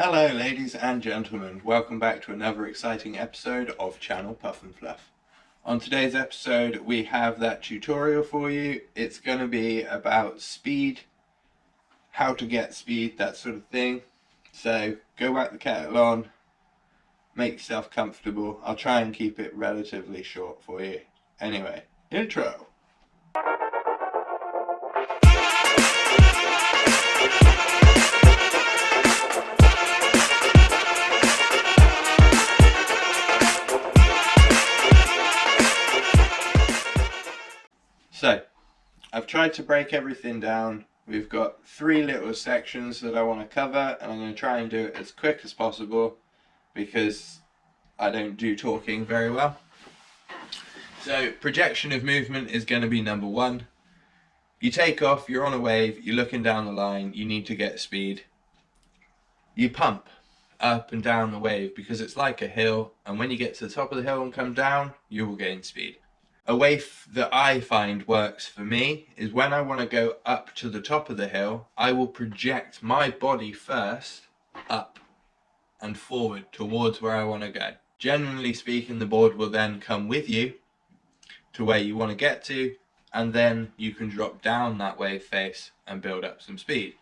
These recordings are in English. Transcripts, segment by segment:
Hello ladies and gentlemen, welcome back to another exciting episode of Channel Puff and Fluff. On today's episode we have that tutorial for you. It's going to be about speed, how to get speed, that sort of thing. So go whack the kettle on, make yourself comfortable. I'll try and keep it relatively short for you. Anyway, intro. So, I've tried to break everything down. We've got 3 little sections that I want to cover, and I'm going to try and do it as quick as possible because I don't do talking very well. So, projection of movement is going to be number 1. You take off, you're on a wave, you're looking down the line, you need to get speed. You pump up and down the wave because it's like a hill, and when you get to the top of the hill and come down, you will gain speed. A way that I find works for me is when I want to go up to the top of the hill, I will project my body first up and forward towards where I want to go. Generally speaking, the board will then come with you to where you want to get to, and then you can drop down that wave face and build up some speed.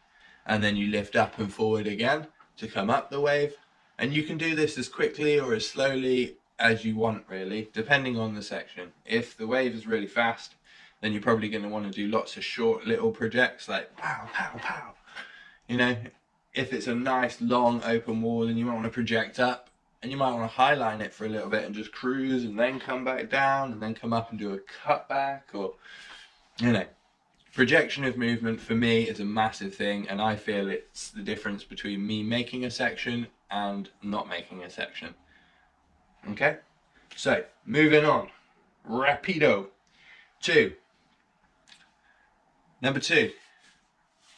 And then you lift up and forward again to come up the wave, and you can do this as quickly or as slowly as you want, really, depending on the section. If the wave is really fast, then you're probably going to want to do lots of short little projects like pow, pow, pow. You know, if it's a nice long open wall, then you might want to project up, and you might want to highline it for a little bit and just cruise and then come back down and then come up and do a cutback, or, you know. Projection of movement for me is a massive thing, and I feel it's the difference between me making a section and not making a section. Okay, so moving on, rapido. Number 2,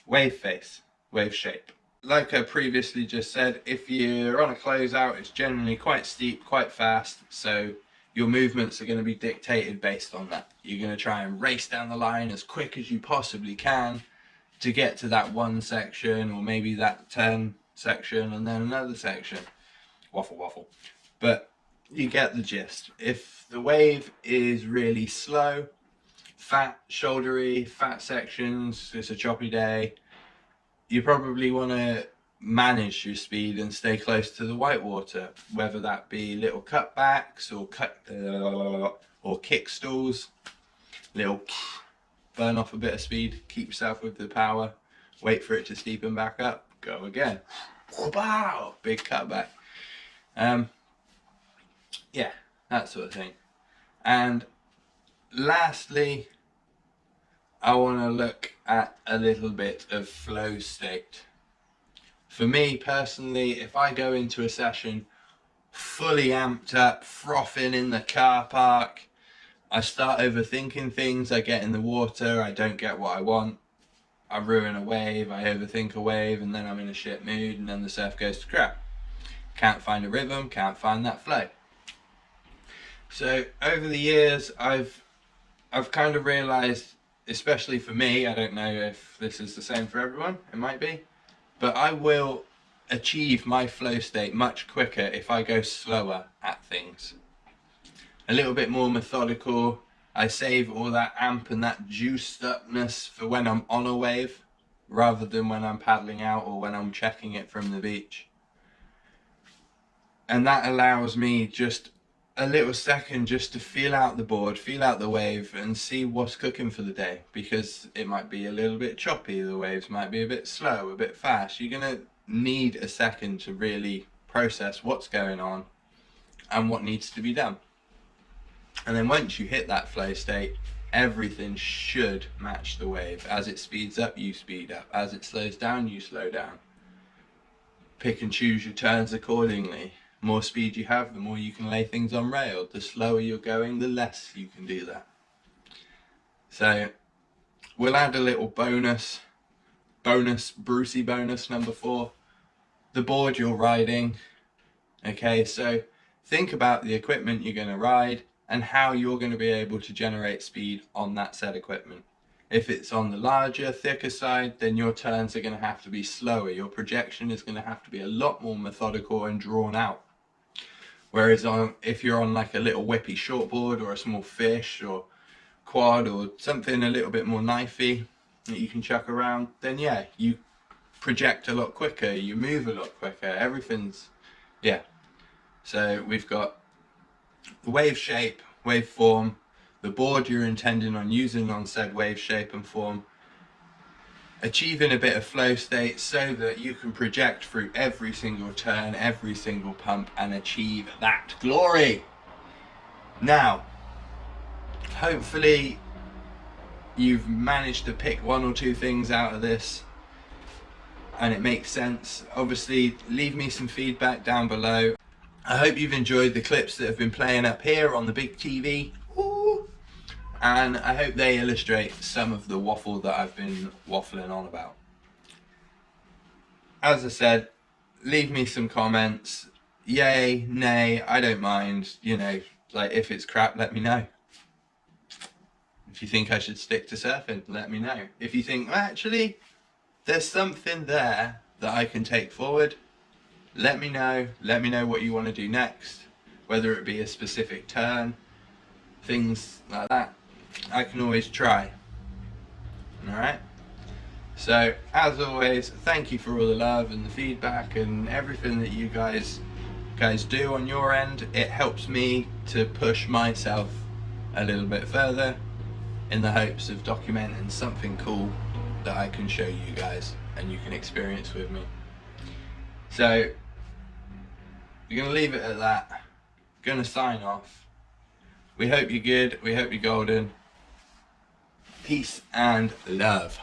wave face, wave shape. Like I previously just said, if you're on a closeout, it's generally quite steep, quite fast, so your movements are going to be dictated based on that. You're going to try and race down the line as quick as you possibly can to get to that one section, or maybe that turn section and then another section. Waffle. But you get the gist. If the wave is really slow, fat, shouldery, fat sections, it's a choppy day, you probably want to manage your speed and stay close to the whitewater, whether that be little cutbacks or kick stalls, little burn off a bit of speed, keep yourself with the power, wait for it to steepen back up, go again, wow, big cutback. Yeah, that sort of thing. And lastly, I want to look at a little bit of flow state. For me personally, if I go into a session fully amped up, frothing in the car park, I start overthinking things, I get in the water, I don't get what I want, I ruin a wave, I overthink a wave, and then I'm in a shit mood, and then the surf goes to crap. Can't find a rhythm, can't find that flow. So over the years, I've kind of realized, especially for me, I don't know if this is the same for everyone, it might be, but I will achieve my flow state much quicker if I go slower at things. A little bit more methodical. I save all that amp and that juiced upness for when I'm on a wave, rather than when I'm paddling out or when I'm checking it from the beach. And that allows me just a little second just to feel out the board, feel out the wave, and see what's cooking for the day, because it might be a little bit choppy, the waves might be a bit slow, a bit fast. You're going to need a second to really process what's going on and what needs to be done. And then once you hit that flow state, everything should match the wave. As it speeds up, you speed up. As it slows down, you slow down. Pick and choose your turns accordingly. More speed you have, the more you can lay things on rail. The slower you're going, the less you can do that. So we'll add a little bonus, Brucey bonus number 4. The board you're riding. Okay, so think about the equipment you're going to ride and how you're going to be able to generate speed on that said equipment. If it's on the larger, thicker side, then your turns are going to have to be slower. Your projection is going to have to be a lot more methodical and drawn out. Whereas if you're on like a little whippy shortboard or a small fish or quad or something a little bit more knifey that you can chuck around, then yeah, you project a lot quicker, you move a lot quicker, everything's, yeah. So we've got the wave shape, wave form, the board you're intending on using on said wave shape and form, achieving a bit of flow state so that you can project through every single turn, every single pump, and achieve that glory. Now, hopefully you've managed to pick one or two things out of this and it makes sense. Obviously, leave me some feedback down below. I hope you've enjoyed the clips that have been playing up here on the big TV. Ooh. And I hope they illustrate some of the waffle that I've been waffling on about. As I said, leave me some comments. Yay, nay, I don't mind. You know, like if it's crap, let me know. If you think I should stick to surfing, let me know. If you think, well, actually, there's something there that I can take forward, let me know. Let me know what you want to do next. Whether it be a specific turn, things like that. I can always try. Alright? So, as always, thank you for all the love and the feedback and everything that you guys do on your end. It helps me to push myself a little bit further in the hopes of documenting something cool that I can show you guys and you can experience with me. So, we're going to leave it at that. Going to sign off. We hope you're good. We hope you're golden. Peace and love.